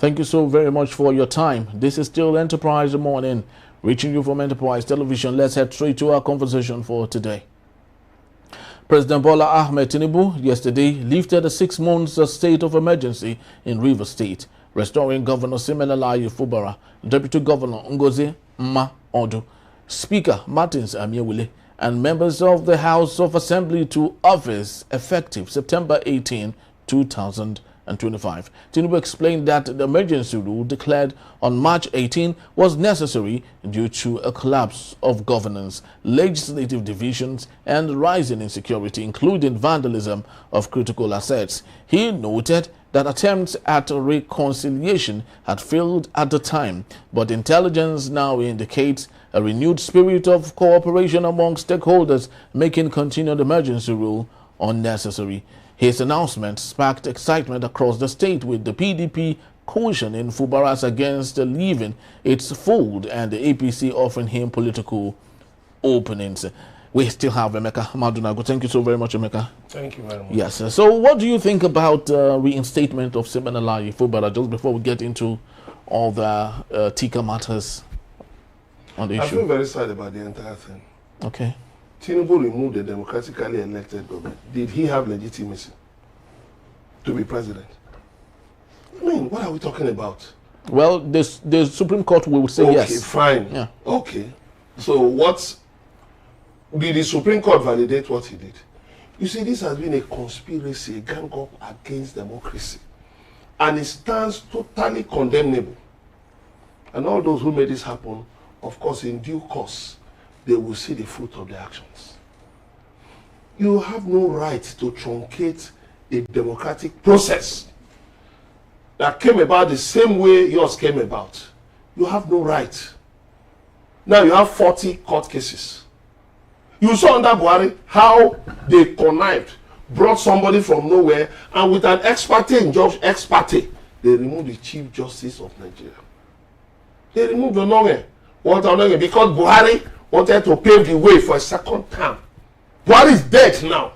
Thank you so very much for your time. This is still Enterprise Morning, reaching you from Enterprise Television. Let's head straight to our conversation for today. President Bola Tinubu yesterday lifted a 6 months state of emergency in Rivers State, restoring Governor Siminalayi Fubara, Deputy Governor Ngozi Nma Odu, Speaker Martins Amaewhule, and members of the House of Assembly to office effective September 18, 2025. Tinubu explained that the emergency rule declared on March 18 was necessary due to a collapse of governance, legislative divisions, and rising insecurity, including vandalism of critical assets. He noted that attempts at reconciliation had failed at the time, but intelligence now indicates a renewed spirit of cooperation among stakeholders, making continued emergency rule unnecessary. His announcement sparked excitement across the state, with the PDP cautioning Fubara's against leaving its fold and the APC offering him political openings. We still have Emeka Madunago. Thank you so very much, Emeka. Thank you very much. Yes. So what do you think about reinstatement of Siminalayi Fubara, just before we get into all the thicker matters on the issue? I feel very sad about the entire thing. Okay. Tinubu removed the democratically elected government. Did he have legitimacy to be president? I mean, what are we talking about? Well, the Supreme Court will say yes. Okay, fine. Yeah. Okay. So what did the Supreme Court validate what he did? You see, this has been a conspiracy, a gang up against democracy. And it stands totally condemnable. And all those who made this happen, of course, in due course, they will see the fruit of their actions. You have no right to truncate a democratic process that came about the same way yours came about. You have no right. Now you have 40 court cases. You saw under Buhari how they connived, brought somebody from nowhere, and with an ex parte, they removed the Chief Justice of Nigeria. They removed Walter Ononge because Buhari wanted to pave the way for a second term. Buhari is dead now.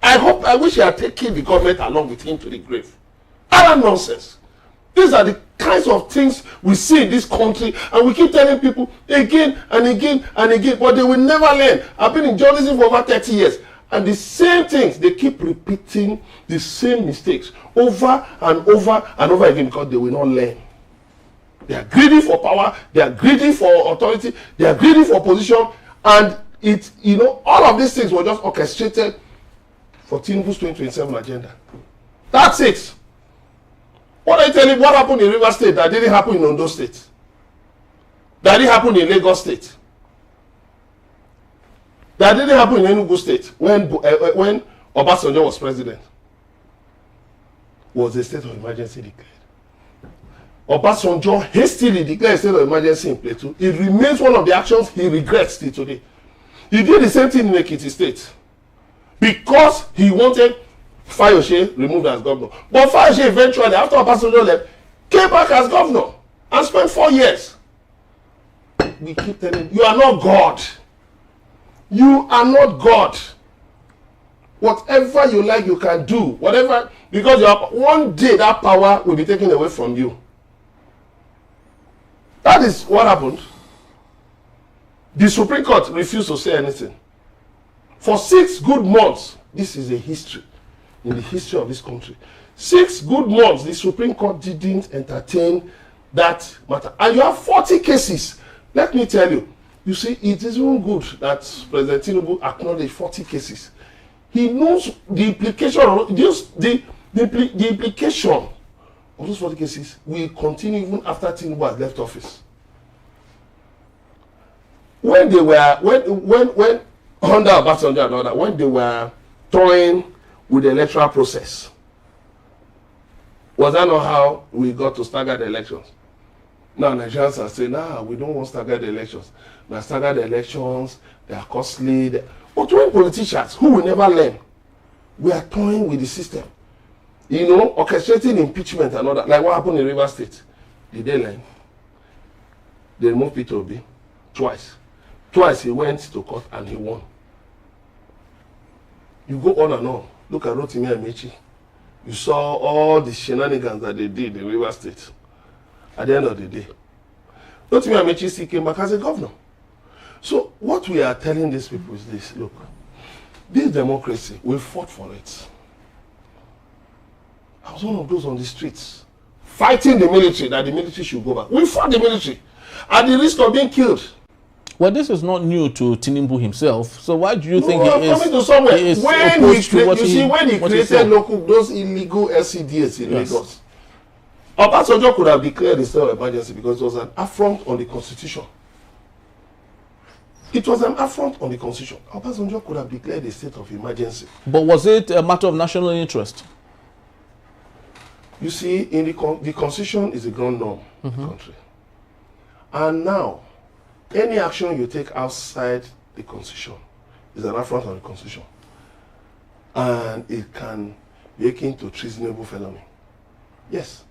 I wish he had taken the government along with him to the grave. Utter nonsense. These are the kinds of things we see in this country, and we keep telling people again and again and again, but they will never learn. I've been in journalism for over 30 years, and the same things, they keep repeating the same mistakes over and over and over again because they will not learn. They are greedy for power, they are greedy for authority, they are greedy for position, and all of these things were just orchestrated for Tinubu's 2027 agenda. That's it. What are you telling me? What happened in Rivers State that didn't happen in Ondo State? That didn't happen in Lagos State? That didn't happen in Enugu State when Obasanjo was president? Was a state of emergency declared? Obasanjo hastily declared a state of emergency in Plateau. It remains one of the actions he regrets till today. He did the same thing in Ekiti State because he wanted Fayose removed as governor. But Fayose eventually, after Obasanjo left, came back as governor and spent 4 years. We keep telling you, you are not God. You are not God. Whatever you like, you can do. Whatever, because you have, one day that power will be taken away from you. That is what happened. The Supreme Court refused to say anything. For 6 good months, this is a history in the history of this country. 6 good months, the Supreme Court didn't entertain that matter. And you have 40 cases. Let me tell you, you see, it is even good that President Tinubu acknowledged 40 cases. He knows the implication of the implication of those 40 cases will continue even after Tinubu has left office. When they were when under Obasanjo and all that, when they were toying with the electoral process, was that not how we got to stagger the elections? Now Nigerians are saying, we don't want stagger the elections. Now stagger the elections, they are costly. But when politicians who will never learn, we are toying with the system, orchestrating impeachment and all that, like what happened in Rivers State. Did they learn? They removed Peter Obi twice. Twice he went to court and he won. You go on and on. Look at Rotimi Amechi. You saw all the shenanigans that they did in Rivers State. at the end of the day. Rotimi Amaewhule came back as a governor. So what we are telling these people is this: look, this democracy, we fought for it. I was one of those on the streets fighting the military that the military should go back. We fought the military at the risk of being killed. Well, this is not new to Tinubu himself. So why do you think he is coming to somewhere? When he created those illegal LCDs in Lagos, Obasanjo could have declared a state of emergency because it was an affront on the constitution. It was an affront on the constitution. Obasanjo could have declared a state of emergency. But was it a matter of national interest? You see, in the constitution is a ground norm in the country. And now, any action you take outside the constitution is an affront on the constitution. And it can be akin to treasonable felony. Yes.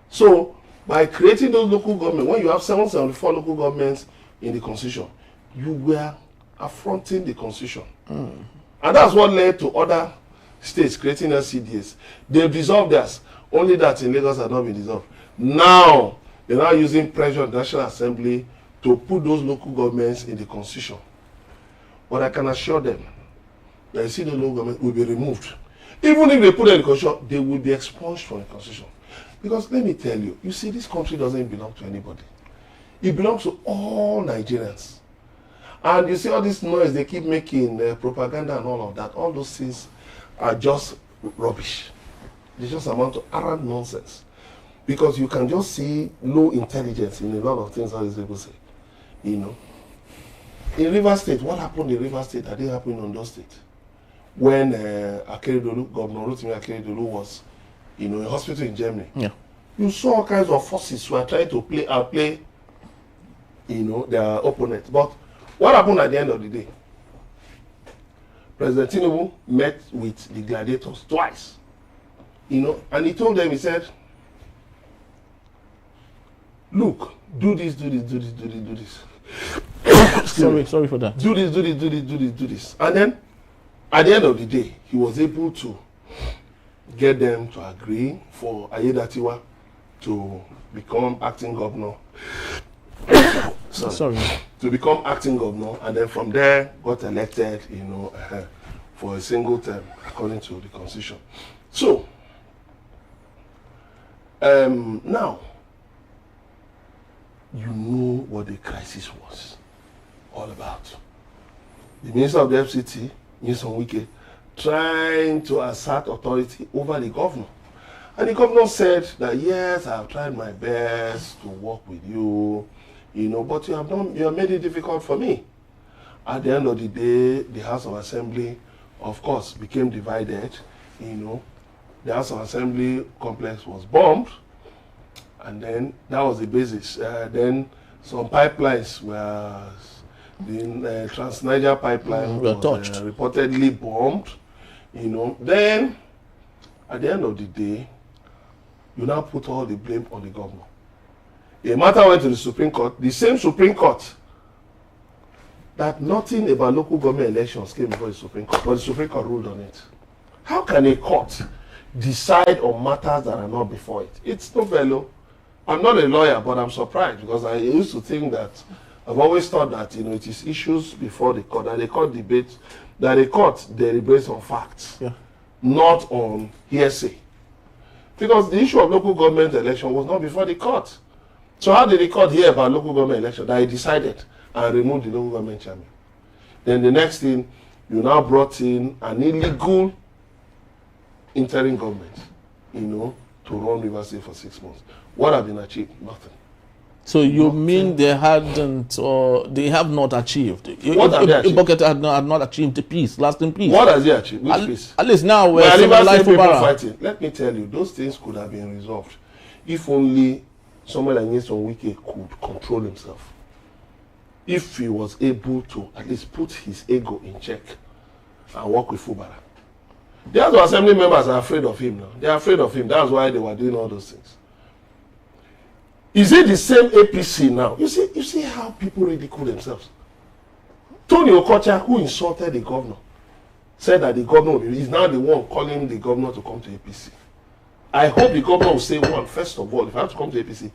So, by creating those local governments, when you have 774 local governments in the constitution, you were affronting the constitution. And that's what led to other states creating LCDs. They've dissolved theirs. Only that in Lagos has not been dissolved. Now, they're now using pressure on the National Assembly to put those local governments in the constitution. But I can assure them that you see the local government will be removed. Even if they put it in the constitution, they will be expunged from the constitution. Because let me tell you, you see, this country doesn't belong to anybody. It belongs to all Nigerians. And you see all this noise they keep making, propaganda and all of that, all those things are just rubbish. They just amount to arrant nonsense. Because you can just see low intelligence in a lot of things, as people say. You know. In Rivers State, what happened in Rivers State that didn't happen in Ondo State? When Governor Akeredolu was, in a hospital in Germany. Yeah. You saw all kinds of forces who are trying to outplay, their opponents. But what happened at the end of the day? President Tinubu met with the gladiators twice. And he told them, he said, look, do this. sorry for that. Do this. And then, at the end of the day, he was able to get them to agree for Ayedatiwa to become acting governor. To become acting governor, and then from there got elected, for a single term, according to the constitution. So, now, you know what the crisis was all about. The Minister of the FCT, Nyesom Wike, trying to assert authority over the governor. And the governor said that, yes, I have tried my best to work with you, but you have made it difficult for me. At the end of the day, the House of Assembly, of course, became divided. The House of Assembly complex was bombed, and then that was the basis. Then some pipelines were, the Trans-Niger pipeline was reportedly bombed. Then at the end of the day, you now put all the blame on the governor. A matter went to the Supreme Court, the same Supreme Court, that nothing about local government elections came before the Supreme Court, but the Supreme Court ruled on it. How can a court decide on matters that are not before it? It's no fellow. I'm not a lawyer, but I'm surprised, because I used to think that, I've always thought that, it is issues before the court, that the court debates, that the court deliberates on facts, not on hearsay. Because the issue of local government election was not before the court. So how did the court hear about local government election? That he decided and removed the local government chairman. Then the next thing, you now brought in an illegal interim government, to run Rivers State for 6 months. What have been achieved? Nothing. So you mean they hadn't, or they have not achieved? What have they achieved? Bucket had not achieved the peace, lasting peace. What has he achieved? Which peace? At least now we're Siminalayi Fubara fighting. Let me tell you, those things could have been resolved if only someone like Nyesom Wike could control himself. If he was able to at least put his ego in check and work with Fubara. The House of Assembly members are afraid of him now. They are afraid of him. That's why they were doing all those things. Is it the same APC now? You see how people ridicule themselves. Tony Okocha, who insulted the governor, said that the governor is now the one calling the governor to come to APC. I hope the governor will say, first of all, if I have to come to APC,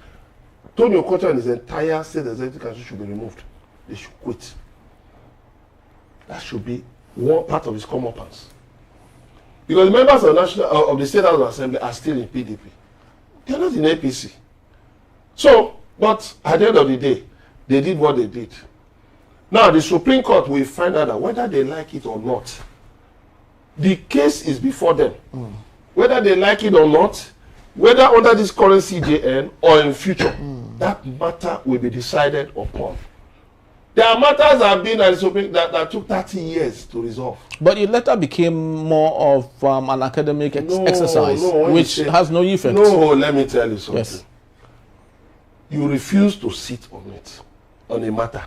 Tony Okocha and his entire state executive council should be removed. They should quit. That should be one part of his comeuppance. Because the members of the State House of Assembly are still in PDP. They are not in APC. So, but at the end of the day, they did what they did. Now, the Supreme Court will find out that whether they like it or not, the case is before them. Whether they like it or not, whether under this current CJN or in future, that matter will be decided upon. There are matters that have been at the Supreme that took 30 years to resolve. But it later became more of an academic exercise, which has no effect. No, let me tell you something. Yes. You refuse to sit on it, on a matter,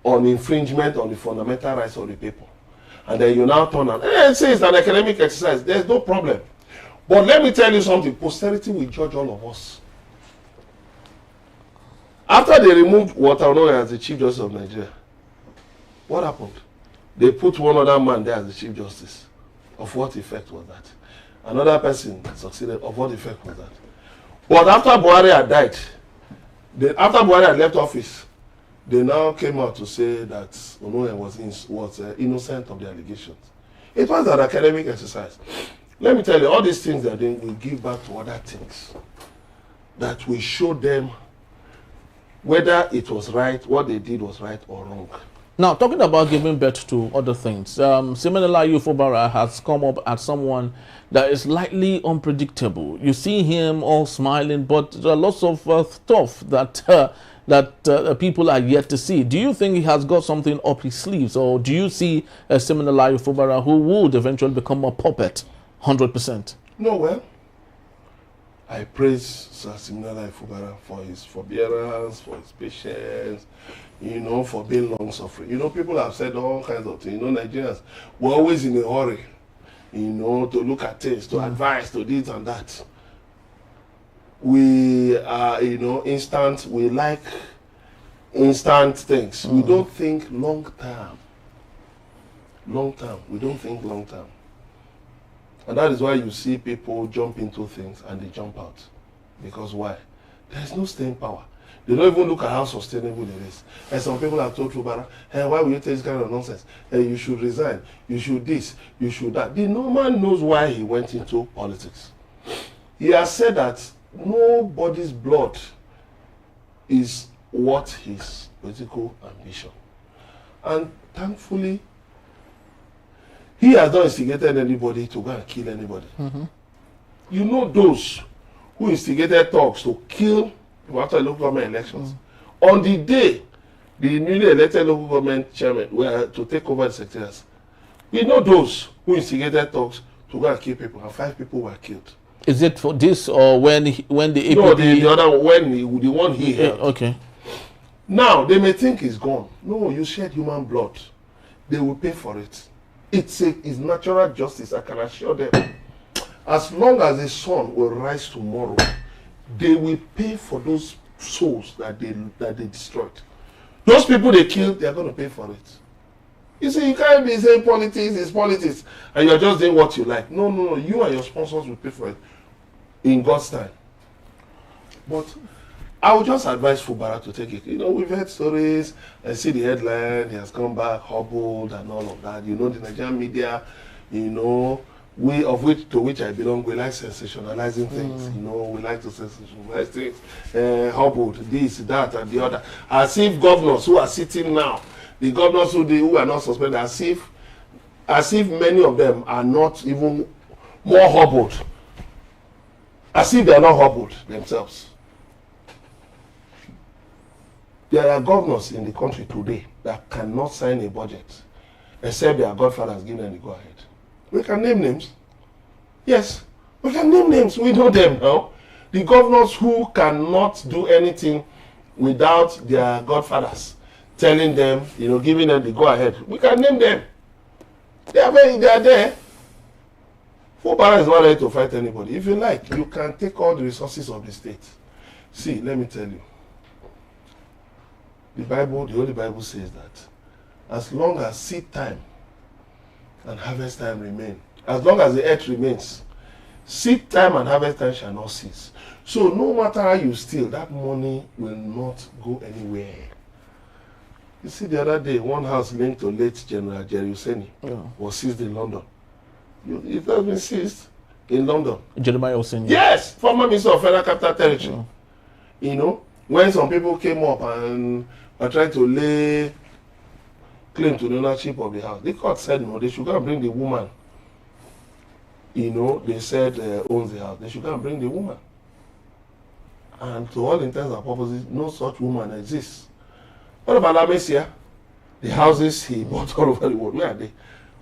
on infringement on the fundamental rights of the people. And then you now turn and say it's an academic exercise. There's no problem. But let me tell you something. Posterity will judge all of us. After they removed Walter Onoye as the Chief Justice of Nigeria, what happened? They put one other man there as the Chief Justice. Of what effect was that? Another person succeeded. Of what effect was that? But after Buhari had died, after Buhari had left office, they now came out to say that Onoye was innocent of the allegations. It was an academic exercise. Let me tell you, all these things they're doing will give back to other things that will show them whether it was right, what they did was right or wrong. Now, talking about giving birth to other things, Siminalayi Fubara has come up as someone that is slightly unpredictable. You see him all smiling, but there are lots of stuff that people are yet to see. Do you think he has got something up his sleeves, or do you see Siminalayi Fubara who would eventually become a puppet 100%? No, well, I praise Sir Siminalayi Fubara for his forbearance, for his patience, for being long-suffering. People have said all kinds of things. Nigerians, we're always in a hurry, to look at things, to advise, to this and that. We are, instant, we like instant things. We don't think long-term. Long-term, we don't think long-term. And that is why you see people jump into things and they jump out. Because why? There is no staying power. They don't even look at how sustainable it is. And some people have told Fubara, hey, why will you take this kind of nonsense? Hey, you should resign. You should this. You should that. The no man knows why he went into politics. He has said that nobody's blood is worth his political ambition. And thankfully, he has not instigated anybody to go and kill anybody. Those who instigated talks to kill people after local government elections. On the day the newly elected local government chairman were to take over the secretariats, we know those who instigated talks to go and kill people, and 5 people were killed. Is it for this or when the APD... No, the other one, the one he held. Okay. Now, they may think he's gone. No, you shed human blood. They will pay for it. It's natural justice, I can assure them. As long as the sun will rise tomorrow, they will pay for those souls that they destroyed. Those people they killed, they are going to pay for it. You see, you can't be saying politics is politics, and you're just doing what you like. No. You and your sponsors will pay for it in God's time. But I would just advise Fubara to take it. We've heard stories. I see the headline. He has come back hobbled and all of that. The Nigerian media, to which I belong, we like sensationalizing things. We like to sensationalize things. Hobbled, this, that, and the other. As if governors who are sitting now, the governors who are not suspended, as if many of them are not even more hobbled. As if they are not hobbled themselves. There are governors in the country today that cannot sign a budget except their godfather has given them the go-ahead. We can name names. Yes, we can name names. We know them now. The governors who cannot do anything without their godfathers telling them, giving them the go-ahead. We can name them. They are there. Fubara is not ready to fight anybody. If you like, you can take all the resources of the state. See, let me tell you. The Holy Bible says that as long as seed time and harvest time remain, as long as the earth remains, seed time and harvest time shall not cease. So no matter how you steal, that money will not go anywhere. You see, the other day, one house linked to late General Jerry Husseini was seized in London. It has been seized in London. Jeremiah Husseini. Yes, former Minister of Federal Capital Territory. You know, when some people came up and were trying to lay claim to the ownership of the house, the court said no, they should go and bring the woman. You know, they said owns the house. They should go and bring the woman. And to all intents and purposes, no such woman exists. What about Lamesia? The houses he bought all over the world, where are they?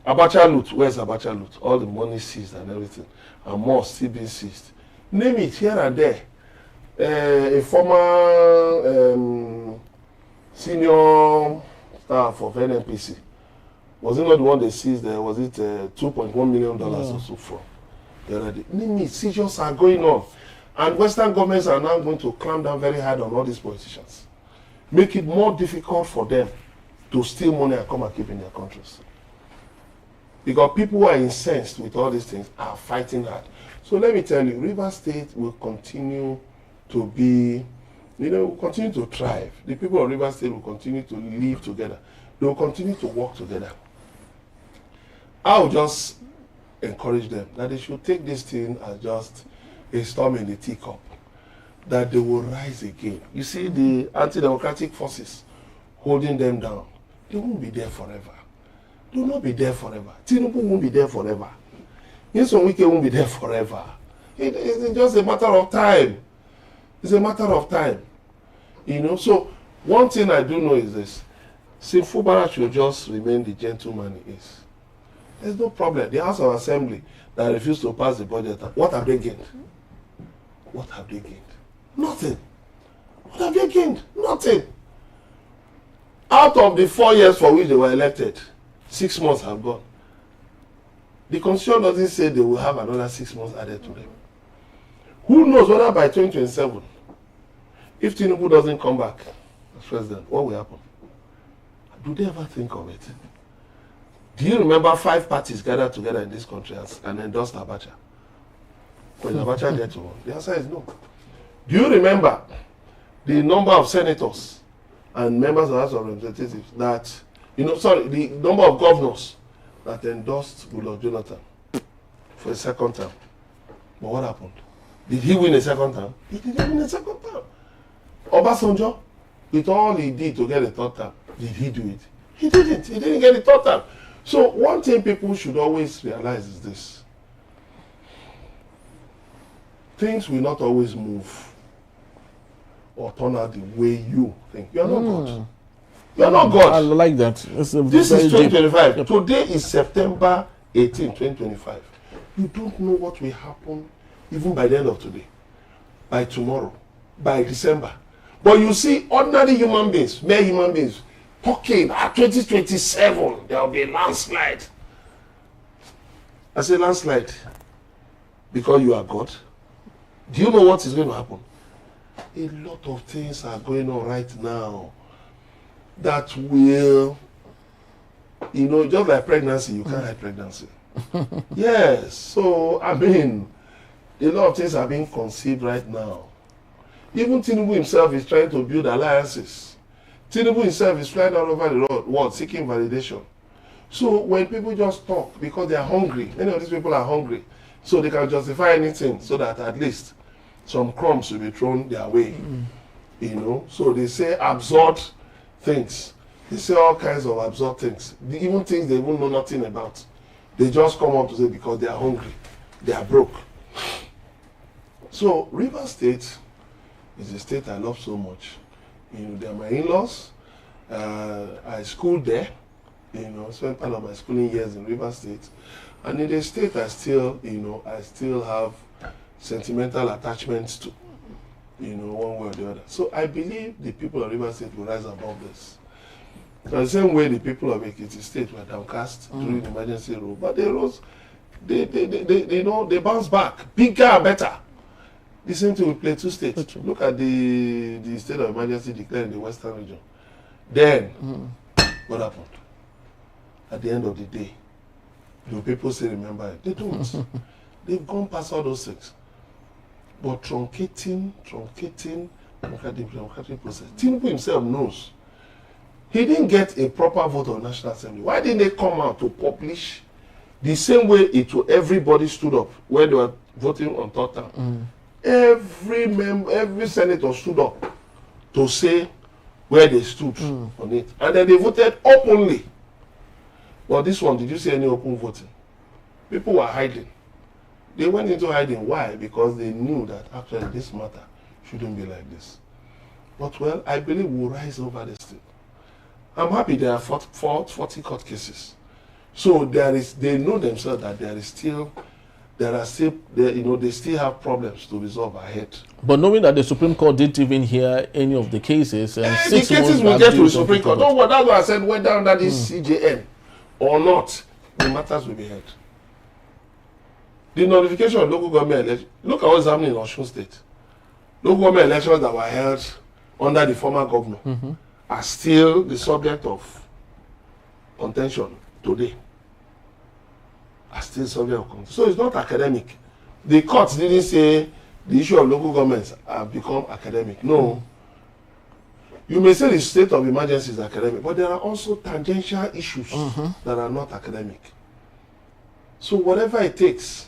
Abacha loot, where's Abacha loot? All the money seized and everything. And more still being seized. Name it here and there. A former senior staff of NNPC, was it not the one they seized there? Was it $2.1 million or so from the other day? Name it, seizures are going on. And Western governments are now going to clamp down very hard on all these politicians. Make it more difficult for them to steal money and come and keep in their countries. Because people who are incensed with all these things are fighting hard. So let me tell you, Rivers State will continue to be, will continue to thrive. The people of Rivers State will continue to live together. They will continue to work together. I will just encourage them that they should take this thing as just a storm in the teacup, that they will rise again. You see, the anti-democratic forces holding them down, they won't be there forever. They will not be there forever. Tinubu won't be there forever. Nyesom Wike won't be there forever. It's just a matter of time. It's a matter of time. So one thing I do know is this. Fubara should just remain the gentleman he is. There's no problem. The House of Assembly that refused to pass the budget, what have they gained? What have they gained? Nothing. What have they gained? Nothing. Out of the 4 years for which they were elected, 6 months have gone. The Constitution doesn't say they will have another 6 months added to them. Who knows whether by 2027, if Tinubu doesn't come back as president, what will happen? Do they ever think of it? Do you remember 5 parties gathered together in this country and endorsed Abacha? Was Abacha there to run? The answer is no. Do you remember the number of senators and members of the House of Representatives that, the number of governors that endorsed Goodluck Jonathan for a second term? But what happened? Did he win a second term? He didn't win a second term. Obasanjo, with all he did to get a third term, did he do it? He didn't. He didn't get a third term. So one thing people should always realize is this. Things will not always move or turn out the way you think. You are not God. You are not God. I like that. This is 2025. Yep. Today is September 18, 2025. You don't know what will happen even by the end of today, by tomorrow, by December. But you see ordinary human beings, mere human beings, talking at 2027, there will be a landslide. I say landslide because you are God. Do you know what is going to happen? A lot of things are going on right now that will, just like pregnancy, you can't hide pregnancy. Yes, so a lot of things are being conceived right now. Even Tinubu himself is trying to build alliances. Tinubu himself is flying all over the world seeking validation. So when people just talk because they are hungry, many of these people are hungry, so they can justify anything so that at least some crumbs will be thrown their way. So they say absurd things. They say all kinds of absurd things. Even things they even know nothing about. They just come up to say because they are hungry, they are broke. So Rivers State is a state I love so much. They are my in-laws. I schooled there. Spent part of my schooling years in Rivers State. And in the state I still have sentimental attachments to, one way or the other. So I believe the people of Rivers State will rise above this. The same way the people of Ekiti State were downcast during the emergency rule, but they rose, they bounced back, bigger and better. The same thing with Plateau State. Look at the state of emergency declared in the Western region. Then, what happened? At the end of the day, do people still remember it? They don't. They've gone past all those things. but truncating democratic process. Tinubu himself knows. He didn't get a proper vote on National Assembly. Why didn't they come out to publish the same way everybody stood up when they were voting on third term? Every senator stood up to say where they stood on it. And then they voted openly. But this one, did you see any open voting? People were hiding. They went into hiding. Why? Because they knew that actually this matter shouldn't be like this. But well, I believe we'll rise over this thing. I'm happy there are 40 court cases. So they know themselves that they still have problems to resolve ahead. But knowing that the Supreme Court didn't even hear any of the cases, and the cases will get to the Supreme Court. Don't worry, that's why I said whether under this CJN or not, the matters will be heard. The notification of local government elections, look at what's happening in Osun State. Local government elections that were held under the former governor are still the subject of contention today. Are still subject of contention. So it's not academic. The courts didn't say the issue of local governments have become academic. No. You may say the state of emergency is academic, but there are also tangential issues that are not academic. So whatever it takes,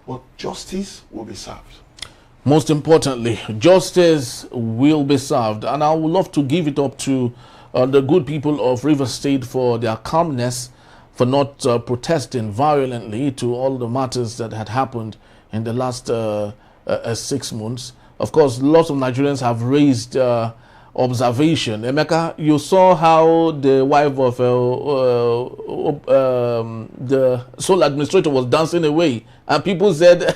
but justice will be served. Most importantly, justice will be served. And I would love to give it up to the good people of Rivers State for their calmness, for not protesting violently to all the matters that had happened in the last 6 months. Of course, lots of Nigerians have raised observation. Emeka, you saw how the wife of the sole administrator was dancing away, and people said,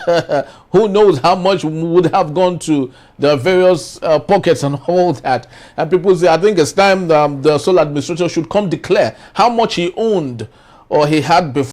who knows how much would have gone to the various pockets and all that. And people say, I think it's time the sole administrator should come declare how much he owned or he had before.